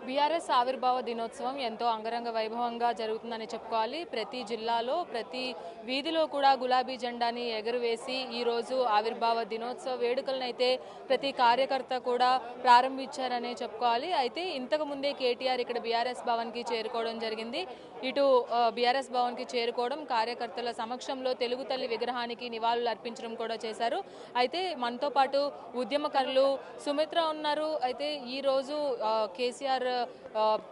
BRS ఆవిర్భావ దినోత్సవం ఎంతో అంగరంగ వైభవంగా జరుగుతుందని చెప్పుకోవాలి. ప్రతి జిల్లాలో ప్రతి వీధిలో కూడా గులాబీ జెండాని ఎగురవేసి ఈరోజు ఆవిర్భావ దినోత్సవ వేడుకలనైతే ప్రతి కార్యకర్త కూడా ప్రారంభించారనే చెప్పుకోవాలి. అయితే ఇంతకు ముందే కేటీఆర్ ఇక్కడ బీఆర్ఎస్ భవన్కి చేరుకోవడం జరిగింది. ఇటు బీఆర్ఎస్ భవన్కి చేరుకోవడం, కార్యకర్తల సమక్షంలో తెలుగు తల్లి విగ్రహానికి నివాళులు అర్పించడం కూడా చేశారు. అయితే మనతో పాటు ఉద్యమకారులు సుమిత్ర ఉన్నారు. అయితే ఈరోజు కేసీఆర్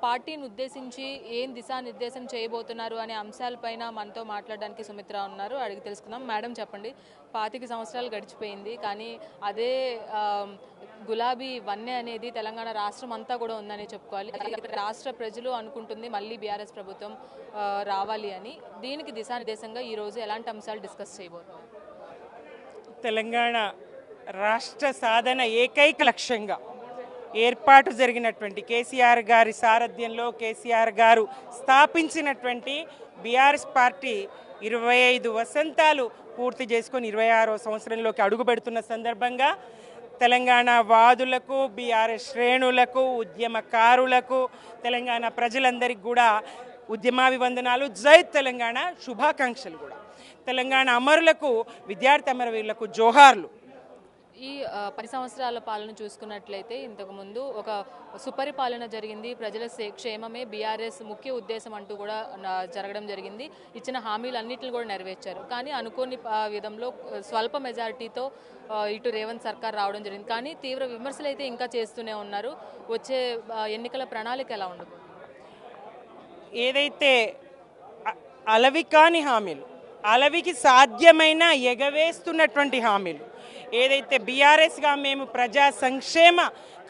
పార్టీని ఉద్దేశించి ఏం దిశానిర్దేశం చేయబోతున్నారు అనే అంశాలపైన మనతో మాట్లాడడానికి సుమిత్ర ఉన్నారు. అడిగి తెలుసుకుందాం. మేడం చెప్పండి, 25 సంవత్సరాలు గడిచిపోయింది, కానీ అదే గులాబీ వన్నె అనేది తెలంగాణ రాష్ట్రం అంతా కూడా ఉందని చెప్పుకోవాలి. రాష్ట్ర ప్రజలు అనుకుంటుంది మళ్ళీ బీఆర్ఎస్ ప్రభుత్వం రావాలి అని. దీనికి దిశానిర్దేశంగా ఈరోజు ఎలాంటి అంశాలు డిస్కస్ చేయబోతున్నారు? తెలంగాణ రాష్ట్ర సాధన ఏకైక లక్ష్యంగా ఏర్పాటు జరిగినటువంటి కేసీఆర్ గారి సారథ్యంలో కేసీఆర్ గారు స్థాపించినటువంటి బీఆర్ఎస్ పార్టీ 25 వసంతాలు పూర్తి చేసుకొని 26వ సంవత్సరంలోకి అడుగుపెడుతున్న సందర్భంగా తెలంగాణ వాదులకు, బీఆర్ఎస్ శ్రేణులకు, ఉద్యమకారులకు, తెలంగాణ ప్రజలందరికీ కూడా ఉద్యమాభివందనాలు, జై తెలంగాణ శుభాకాంక్షలు కూడా. తెలంగాణ అమరులకు, విద్యార్థి అమరవీరులకు జోహార్లు. ఈ 10 సంవత్సరాల పాలన చూసుకున్నట్లయితే ఇంతకుముందు ఒక సుపరిపాలన జరిగింది. ప్రజల క్షేమమే బీఆర్ఎస్ ముఖ్య ఉద్దేశం అంటూ కూడా జరగడం జరిగింది. ఇచ్చిన హామీలన్నింటిని కూడా నెరవేర్చారు. కానీ అనుకోని విధంలో స్వల్ప మెజారిటీతో ఇటు రేవంత్ సర్కార్ రావడం జరిగింది. కానీ తీవ్ర విమర్శలు అయితే ఇంకా చేస్తూనే ఉన్నారు. వచ్చే ఎన్నికల ప్రణాళిక ఎలా ఉండదు? ఏదైతే అలవి కాని హామీలు, అలవికి సాధ్యమైన ఎగవేస్తున్నటువంటి హామీలు, ఏదైతే బీఆర్ఎస్గా మేము ప్రజా సంక్షేమ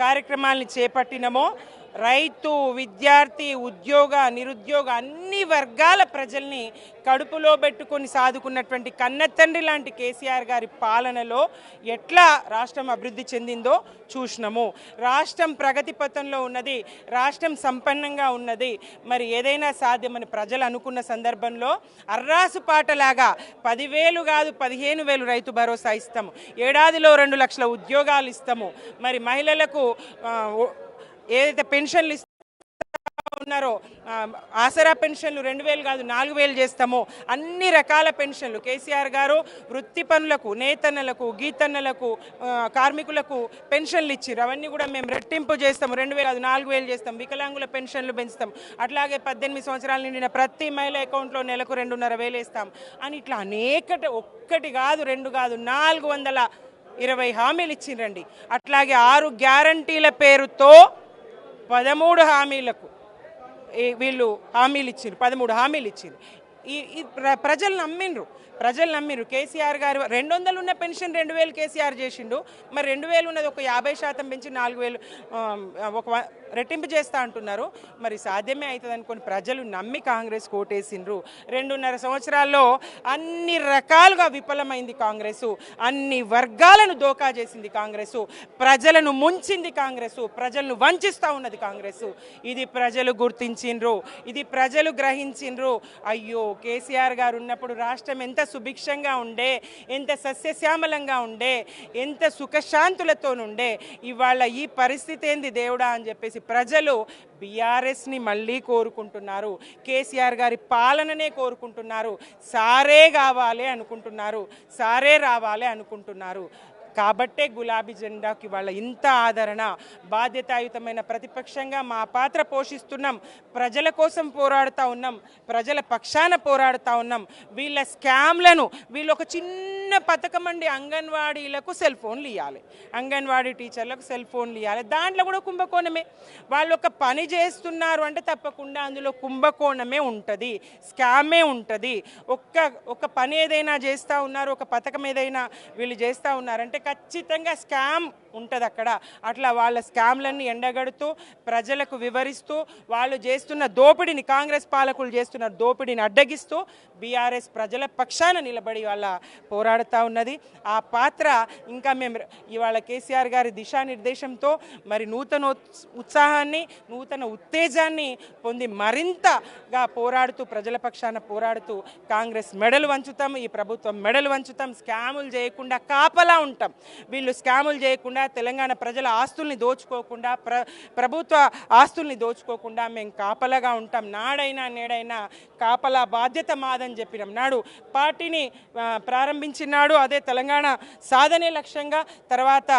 కార్యక్రమాలను చేపట్టినామో, రైతు, విద్యార్థి, ఉద్యోగ, నిరుద్యోగ అన్ని వర్గాల ప్రజల్ని కడుపులో పెట్టుకొని సాదుకున్నటువంటి కన్నతండ్రి లాంటి కేసీఆర్ గారి పాలనలో ఎట్లా రాష్ట్రం అభివృద్ధి చెందిందో చూసినాము. రాష్ట్రం ప్రగతి పథంలో ఉన్నది, రాష్ట్రం సంపన్నంగా ఉన్నది. మరి ఏదైనా సాధ్యమని ప్రజలు అనుకున్న సందర్భంలో అర్రాసు పాటలాగా 10,000 కాదు 15,000 రైతు భరోసా ఇస్తాము, ఏడాదిలో 2 లక్షల ఉద్యోగాలు ఇస్తాము, మరి మహిళలకు ఏదైతే పెన్షన్లు ఉన్నారో ఆసరా పెన్షన్లు 2,000 కాదు 4,000 చేస్తామో, అన్ని రకాల పెన్షన్లు కేసీఆర్ గారు వృత్తి పనులకు, నేతన్నలకు, గీతన్నలకు, కార్మికులకు పెన్షన్లు ఇచ్చారు. అవన్నీ కూడా మేము రెట్టింపు చేస్తాము, 2,000 కాదు 4,000 చేస్తాం. వికలాంగుల పెన్షన్లు పెంచుతాం. అట్లాగే 18 సంవత్సరాలు నిండిన ప్రతి మహిళ అకౌంట్లో నెలకు 2,500 వేస్తాం అని ఇట్లా ఒక్కటి కాదు 2 కాదు 420 హామీలు ఇచ్చిండ్రండి. అట్లాగే 6 గ్యారంటీల పేరుతో 13 హామీలకు వీళ్ళు హామీలు ఇచ్చారు. 13 హామీలు ఇచ్చారు. ఈ ప్రజలు నమ్మిండ్రు. కేసీఆర్ గారు 200 ఉన్న పెన్షన్ 2,000 కేసీఆర్ చేసిండు. మరి 2,000 ఉన్నది ఒక 50% పెంచి 4,000 ఒక రెట్టింపు చేస్తా అంటున్నారు. మరి సాధ్యమే అవుతుంది అనుకుని ప్రజలు నమ్మి కాంగ్రెస్ కోటేసిండ్రు. 2.5 సంవత్సరాల్లో అన్ని రకాలుగా విఫలమైంది కాంగ్రెసు, అన్ని వర్గాలను దోకా చేసింది కాంగ్రెసు, ప్రజలను ముంచింది కాంగ్రెసు, ప్రజలను వంచిస్తూ ఉన్నది కాంగ్రెసు. ఇది ప్రజలు గుర్తించిండ్రు, ఇది ప్రజలు గ్రహించిండ్రు. అయ్యో, కేసీఆర్ గారు ఉన్నప్పుడు రాష్ట్రం ఎంత సుభిక్షంగా ఉండే, ఎంత సస్యశ్యామలంగా ఉండే, ఎంత సుఖశాంతులతో ఉండే, ఇవాళ ఈ పరిస్థితి ఏంది దేవుడా అని చెప్పేసి ప్రజలు బీఆర్ఎస్ని మళ్ళీ కోరుకుంటున్నారు. కేసీఆర్ గారి పాలననే కోరుకుంటున్నారు. సారే కావాలి అనుకుంటున్నారు, సారే రావాలి అనుకుంటున్నారు. కాబట్టే గులాబీ జెండాకి వాళ్ళ ఇంత ఆదరణ. బాధ్యతాయుతమైన ప్రతిపక్షంగా మా పాత్ర పోషిస్తున్నాం, ప్రజల కోసం పోరాడుతూ ఉన్నాం, ప్రజల పక్షాన పోరాడుతూ ఉన్నాం. వీళ్ళ స్కామ్లను, వీళ్ళు ఒక చిన్న పథకం అండి, అంగన్వాడీలకు సెల్ ఫోన్లు ఇవ్వాలి, అంగన్వాడీ టీచర్లకు సెల్ ఫోన్లు ఇవ్వాలి. దాంట్లో కూడా కుంభకోణమే. వాళ్ళు ఒక పని చేస్తున్నారు అంటే తప్పకుండా అందులో కుంభకోణమే ఉంటుంది, స్కామే ఉంటుంది. ఒక పని ఏదైనా చేస్తూ ఉన్నారు, ఒక పథకం ఏదైనా వీళ్ళు చేస్తూ ఉన్నారంటే ఖచ్చితంగా స్కామ్ ఉంటుంది అక్కడ. అట్లా వాళ్ళ స్కామ్లన్నీ ఎండగడుతూ ప్రజలకు వివరిస్తూ వాళ్ళు చేస్తున్న దోపిడీని, కాంగ్రెస్ పాలకులు చేస్తున్న దోపిడీని అడ్డగిస్తూ బీఆర్ఎస్ ప్రజల పక్షాన నిలబడి వాళ్ళ పోరాడుతూ ఉన్నది. ఆ పాత్ర ఇంకా మేము ఇవాళ కేసీఆర్ గారి దిశానిర్దేశంతో మరి నూతన ఉత్సాహాన్ని, నూతన ఉత్తేజాన్ని పొంది మరింతగా పోరాడుతూ, ప్రజల పక్షాన పోరాడుతూ కాంగ్రెస్ మెడలు వంచుతాం, ఈ ప్రభుత్వం మెడలు వంచుతాం. స్కాములు చేయకుండా కాపలా ఉంటాం. వీళ్ళు స్కాములు చేయకుండా, తెలంగాణ ప్రజల ఆస్తుల్ని దోచుకోకుండా ప్రభుత్వ ఆస్తుల్ని దోచుకోకుండా మేము కాపలాగా ఉంటాం. నాడైనా నేడైనా కాపలా బాధ్యత మాదని చెప్పినాం. నాడు పార్టీని ప్రారంభించినాడు అదే తెలంగాణ సాధనే లక్ష్యంగా, తర్వాత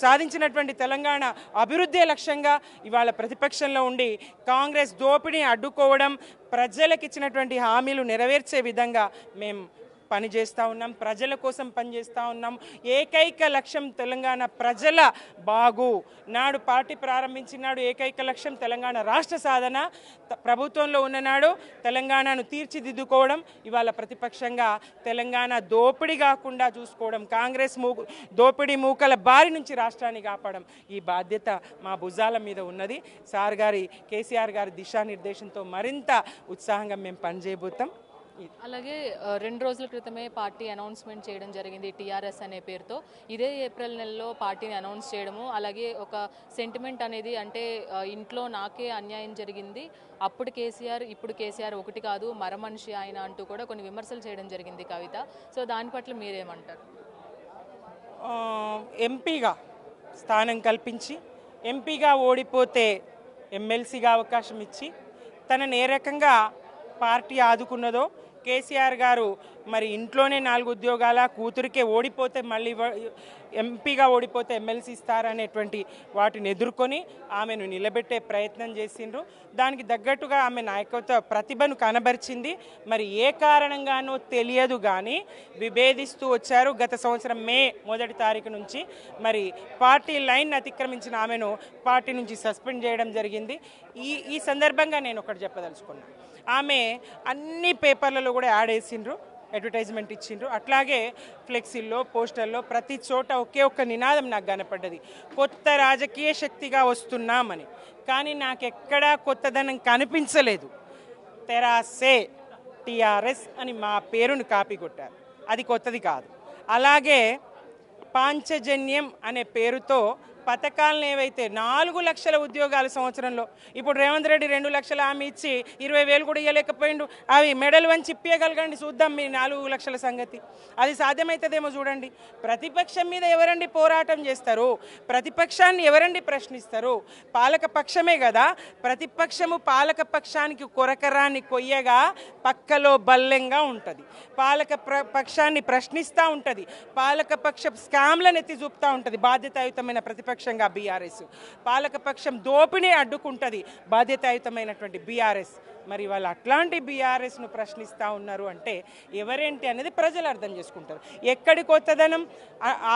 సాధించినటువంటి తెలంగాణ అభివృద్ధి లక్ష్యంగా ఇవాళ ప్రతిపక్షంలో ఉండి కాంగ్రెస్ దోపిడీని అడ్డుకోవడం, ప్రజలకు ఇచ్చినటువంటి హామీలు నెరవేర్చే విధంగా మేము పనిచేస్తూ ఉన్నాం. ప్రజల కోసం పనిచేస్తూ ఉన్నాం. ఏకైక లక్ష్యం తెలంగాణ ప్రజల బాగు. నాడు పార్టీ ప్రారంభించినాడు ఏకైక లక్ష్యం తెలంగాణ రాష్ట్ర సాధన. ప్రభుత్వంలో ఉన్ననాడు తెలంగాణను తీర్చిదిద్దుకోవడం, ఇవాళ ప్రతిపక్షంగా తెలంగాణ దోపిడీ కాకుండా చూసుకోవడం, కాంగ్రెస్ దోపిడీ మూకల బారి నుంచి రాష్ట్రాన్ని కాపాడడం, ఈ బాధ్యత మా భుజాల మీద ఉన్నది. కేసీఆర్ గారి దిశానిర్దేశంతో మరింత ఉత్సాహంగా మేము పనిచేయబోతాం. అలాగే 2 రోజుల క్రితమే పార్టీ అనౌన్స్మెంట్ చేయడం జరిగింది టీఆర్ఎస్ అనే పేరుతో. ఇదే ఏప్రిల్ నెలలో పార్టీని అనౌన్స్ చేయడము, అలాగే ఒక సెంటిమెంట్ అనేది అంటే ఇంట్లో నాకే అన్యాయం జరిగింది, అప్పుడు కేసీఆర్ ఇప్పుడు కేసీఆర్ ఒకటి కాదు మరమనిషి ఆయన అంటూ కూడా కొన్ని విమర్శలు చేయడం జరిగింది కవిత. సో దాని పట్ల మీరేమంటారు? ఎంపీగా స్థానం కల్పించి ఎంపీగా ఓడిపోతే ఎమ్మెల్సీగా అవకాశం ఇచ్చి తనని ఏ రకంగా పార్టీ ఆదుకున్నదో, కేసీఆర్ గారు మరి ఇంట్లోనే 4 ఉద్యోగాల, కూతురికే ఓడిపోతే మళ్ళీ ఎంపీగా ఓడిపోతే ఎమ్మెల్సీ ఇస్తారనేటువంటి వాటిని ఎదుర్కొని ఆమెను నిలబెట్టే ప్రయత్నం చేసిండ్రు. దానికి తగ్గట్టుగా ఆమె నాయకత్వ ప్రతిభను కనబరిచింది. మరి ఏ కారణంగానో తెలియదు కానీ విభేదిస్తూ వచ్చారు. గత సంవత్సరం మే 1 తారీఖు నుంచి మరి పార్టీ లైన్ అతిక్రమించిన ఆమెను పార్టీ నుంచి సస్పెండ్ చేయడం జరిగింది. ఈ సందర్భంగా నేను ఒకటి చెప్పదలుచుకున్నాను. ఆమె అన్ని పేపర్లలో కూడా యాడ్ వేసిండ్రు, అడ్వర్టైజ్మెంట్ ఇచ్చిండ్రు. అట్లాగే ఫ్లెక్సీల్లో, పోస్టర్లో ప్రతి చోట ఒకే ఒక్క నినాదం నాకు కనపడ్డది, కొత్త రాజకీయ శక్తిగా వస్తున్నామని. కానీ నాకెక్కడా కొత్తదనం కనిపించలేదు. తెరాసే టీఆర్ఎస్ అని మా పేరును కాపీ కొట్టారు, అది కొత్తది కాదు. అలాగే పాంచజన్యం అనే పేరుతో పథకాలను ఏవైతే 4 లక్షల ఉద్యోగాల సంవత్సరంలో, ఇప్పుడు రేవంత్ రెడ్డి 2 లక్షల హామీ ఇచ్చి 20,000 కూడా ఇవ్వలేకపోయిండు. అవి మెడల్ వంచి ఇప్పియగలగండి, చూద్దాం మీ 4 లక్షల సంగతి. అది సాధ్యమవుతుందేమో చూడండి. ప్రతిపక్షం మీద ఎవరండి పోరాటం చేస్తారు? ప్రతిపక్షాన్ని ఎవరండి ప్రశ్నిస్తారు? పాలక పక్షమే కదా. ప్రతిపక్షము పాలక పక్షానికి కొరకరాన్ని కొయ్యగా పక్కలో బల్లెంగా ఉంటుంది. పాలక పక్షాన్ని ప్రశ్నిస్తూ ఉంటుంది. పాలక పక్ష స్కామ్లను ఎత్తి చూపుతూ ఉంటుంది బాధ్యతాయుతమైన ప్రతిపక్షంగా బీఆర్ఎస్. పాలకపక్షం దోపిడీ అడ్డుకుంటుంది బాధ్యతాయుతమైనటువంటి బీఆర్ఎస్. మరి వాళ్ళు అట్లాంటి బీఆర్ఎస్ను ప్రశ్నిస్తూ ఉన్నారు అంటే ఎవరేంటి అనేది ప్రజలు అర్థం చేసుకుంటారు. ఎక్కడి కొత్తదనం?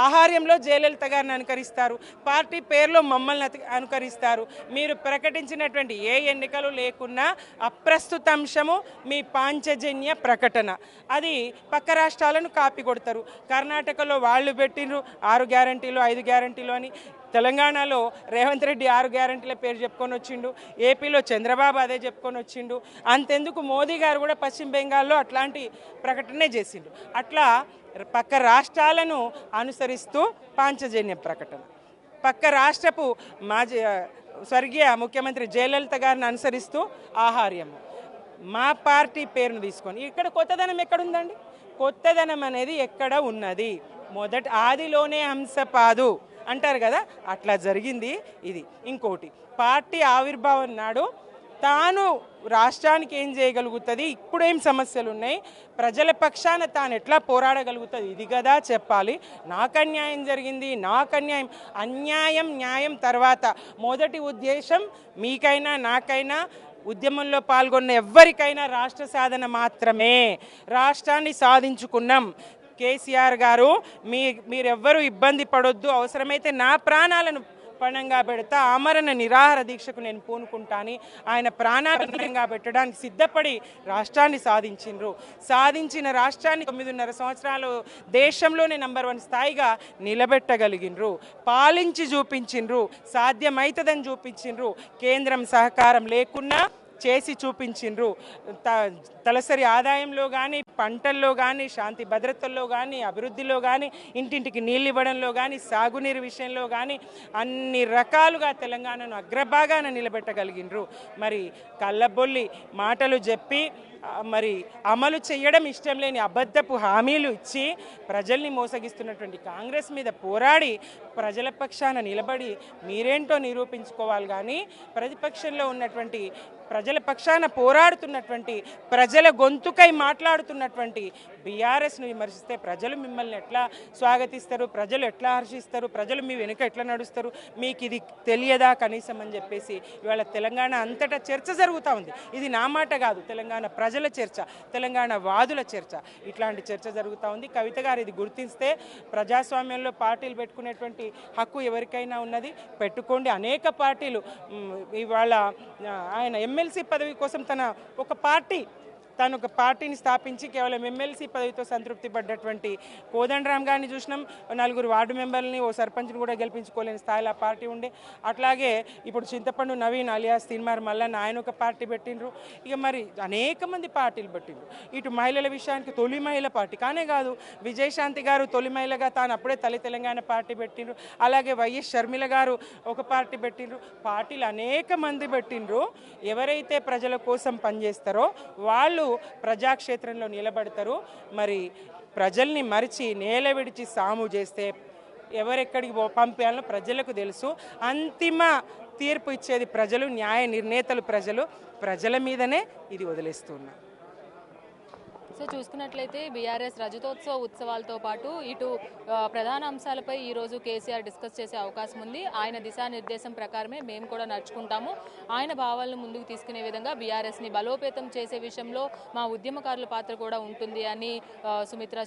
ఆహార్యంలో జయలలిత గారిని అనుకరిస్తారు, పార్టీ పేరులో మమ్మల్ని అనుకరిస్తారు. మీరు ప్రకటించినటువంటి ఏ ఎన్నికలు లేకున్నా అప్రస్తుత అంశము మీ పాంచజన్య ప్రకటన, అది పక్క రాష్ట్రాలను కాపీ కొడతారు. కర్ణాటకలో వాళ్ళు పెట్టినరు 6 గ్యారంటీలు 5 గ్యారంటీలు అని, తెలంగాణలో రేవంత్ రెడ్డి 6 గ్యారంటీల పేరు చెప్పుకొని వచ్చిండు, ఏపీలో చంద్రబాబు అదే చెప్పుకొని వచ్చిండు. అంతెందుకు మోదీ గారు కూడా పశ్చిమ బెంగాల్లో అట్లాంటి ప్రకటనే చేసిండు. అట్లా పక్క రాష్ట్రాలను అనుసరిస్తూ పాంచజన్య ప్రకటన, పక్క రాష్ట్రపు స్వర్గీయ ముఖ్యమంత్రి జయలలిత గారిని అనుసరిస్తూ ఆహార్యము, మా పార్టీ పేరును తీసుకొని. ఇక్కడ కొత్తదనం ఎక్కడుందండి? కొత్తదనం అనేది ఎక్కడ ఉన్నది? ఆదిలోనే హంసపాదు అంటారు కదా, అట్లా జరిగింది ఇది. ఇంకోటి, పార్టీ ఆవిర్భావం నాడు తాను రాష్ట్రానికి ఏం చేయగలుగుతుంది, ఇప్పుడేం సమస్యలు ఉన్నాయి, ప్రజల పక్షాన తాను ఎట్లా పోరాడగలుగుతుంది, ఇది కదా చెప్పాలి. నాకు అన్యాయం జరిగింది, అన్యాయం న్యాయం తర్వాత మొదటి ఉద్దేశం మీకైనా నాకైనా ఉద్యమంలో పాల్గొన్న ఎవ్వరికైనా రాష్ట్ర సాధన మాత్రమే. రాష్ట్రాన్ని సాధించుకున్నాం. కేసీఆర్ గారు మీరెవ్వరూ ఇబ్బంది పడొద్దు, అవసరమైతే నా ప్రాణాలను పణంగా పెడతా, ఆమరణ నిరాహార దీక్షకు నేను పూనుకుంటాని ఆయన ప్రాణాలను పెట్టడానికి సిద్ధపడి రాష్ట్రాన్ని సాధించిన రాష్ట్రాన్ని 9.5 సంవత్సరాలు దేశంలోనే నంబర్ 1 స్థాయిగా నిలబెట్టగలిగినరు. పాలించి చూపించిండ్రు, సాధ్యమవుతుందని చూపించిండ్రు. కేంద్రం సహకారం లేకున్నా చేసి చూపించిండ్రు. తలసరి ఆదాయంలో కానీ, పంటల్లో కానీ, శాంతి భద్రతల్లో కానీ, అభివృద్ధిలో కానీ, ఇంటింటికి నీళ్ళు ఇవ్వడంలో కానీ, సాగునీరు విషయంలో కానీ అన్ని రకాలుగా తెలంగాణను అగ్రభాగాన నిలబెట్టగలిగినరు. మరి కళ్ళబొల్లి మాటలు చెప్పి మరి అమలు చేయడం ఇష్టం లేని అబద్ధపు హామీలు ఇచ్చి ప్రజల్ని మోసగిస్తున్నటువంటి కాంగ్రెస్ మీద పోరాడి ప్రజల పక్షాన నిలబడి మీరేంటో నిరూపించుకోవాలి. కానీ ప్రతిపక్షంలో ఉన్నటువంటి ప్రజల పక్షాన పోరాడుతున్నటువంటి ప్రజల గొంతుకై మాట్లాడుతున్నటువంటి బీఆర్ఎస్ను విమర్శిస్తే ప్రజలు మిమ్మల్ని ఎట్లా స్వాగతిస్తారు, ప్రజలు ఎట్లా హర్షిస్తారు, ప్రజలు మీ వెనుక ఎట్లా నడుస్తారు, మీకు ఇది తెలియదా కనీసం అని చెప్పేసి ఇవాళ తెలంగాణ అంతటా చర్చ జరుగుతూ ఉంది. ఇది నా మాట కాదు, తెలంగాణ ప్రజల చర్చ, తెలంగాణ వాదుల చర్చ. ఇట్లాంటి చర్చ జరుగుతూ ఉంది. కవిత గారు ఇది గుర్తిస్తే ప్రజాస్వామ్యంలో పార్టీలు పెట్టుకునేటువంటి హక్కు ఎవరికైనా ఉన్నది, పెట్టుకోండి. అనేక పార్టీలు ఇవాళ ఆయన ఎమ్మెల్సీ పదవి కోసం తను ఒక పార్టీని స్థాపించి కేవలం ఎమ్మెల్సీ పదవితో సంతృప్తి పడ్డటువంటి కోదండరామ్ గారిని చూసినాం. 4 వార్డు మెంబర్లని, ఓ సర్పంచ్ని కూడా గెలిపించుకోలేని స్థాయిలో ఆ పార్టీ ఉండే. అట్లాగే ఇప్పుడు చింతపండు నవీన్ అలియాస్ తీన్మార్ మల్లన్న ఆయన ఒక పార్టీ పెట్టిండ్రు. ఇక మరి అనేక మంది పార్టీలు పెట్టిండ్రు. ఇటు మహిళల విషయానికి తొలి మహిళ పార్టీ కానే కాదు, విజయశాంతి గారు తొలి మహిళగా తాను అప్పుడే తల్లి తెలంగాణ పార్టీ పెట్టిండ్రు. అలాగే వైఎస్ షర్మిల గారు ఒక పార్టీ పెట్టిండ్రు. పార్టీలు అనేక మంది పెట్టిండ్రు. ఎవరైతే ప్రజల కోసం పనిచేస్తారో వాళ్ళు ప్రజాక్షేత్రంలో నిలబడతారు. మరి ప్రజల్ని మరిచి నేల విడిచి సాము చేస్తే ఎవరెక్కడికి పంపేయాలో ప్రజలకు తెలుసు. అంతిమ తీర్పు ఇచ్చేది ప్రజలు, న్యాయ నిర్ణేతలు ప్రజల మీదనే ఇది వదిలేస్తున్నారు. సో చూసుకున్నట్లయితే బీఆర్ఎస్ రజతోత్సవ ఉత్సవాలతో పాటు ఇటు ప్రధాన అంశాలపై ఈరోజు కేసీఆర్ డిస్కస్ చేసే అవకాశం ఉంది. ఆయన దిశానిర్దేశం ప్రకారమే మేము కూడా నడుచుకుంటాము, ఆయన భావాలను ముందుకు తీసుకునే విధంగా బీఆర్ఎస్ని బలోపేతం చేసే విషయంలో మా ఉద్యమకారుల పాత్ర కూడా ఉంటుంది అని సుమిత్ర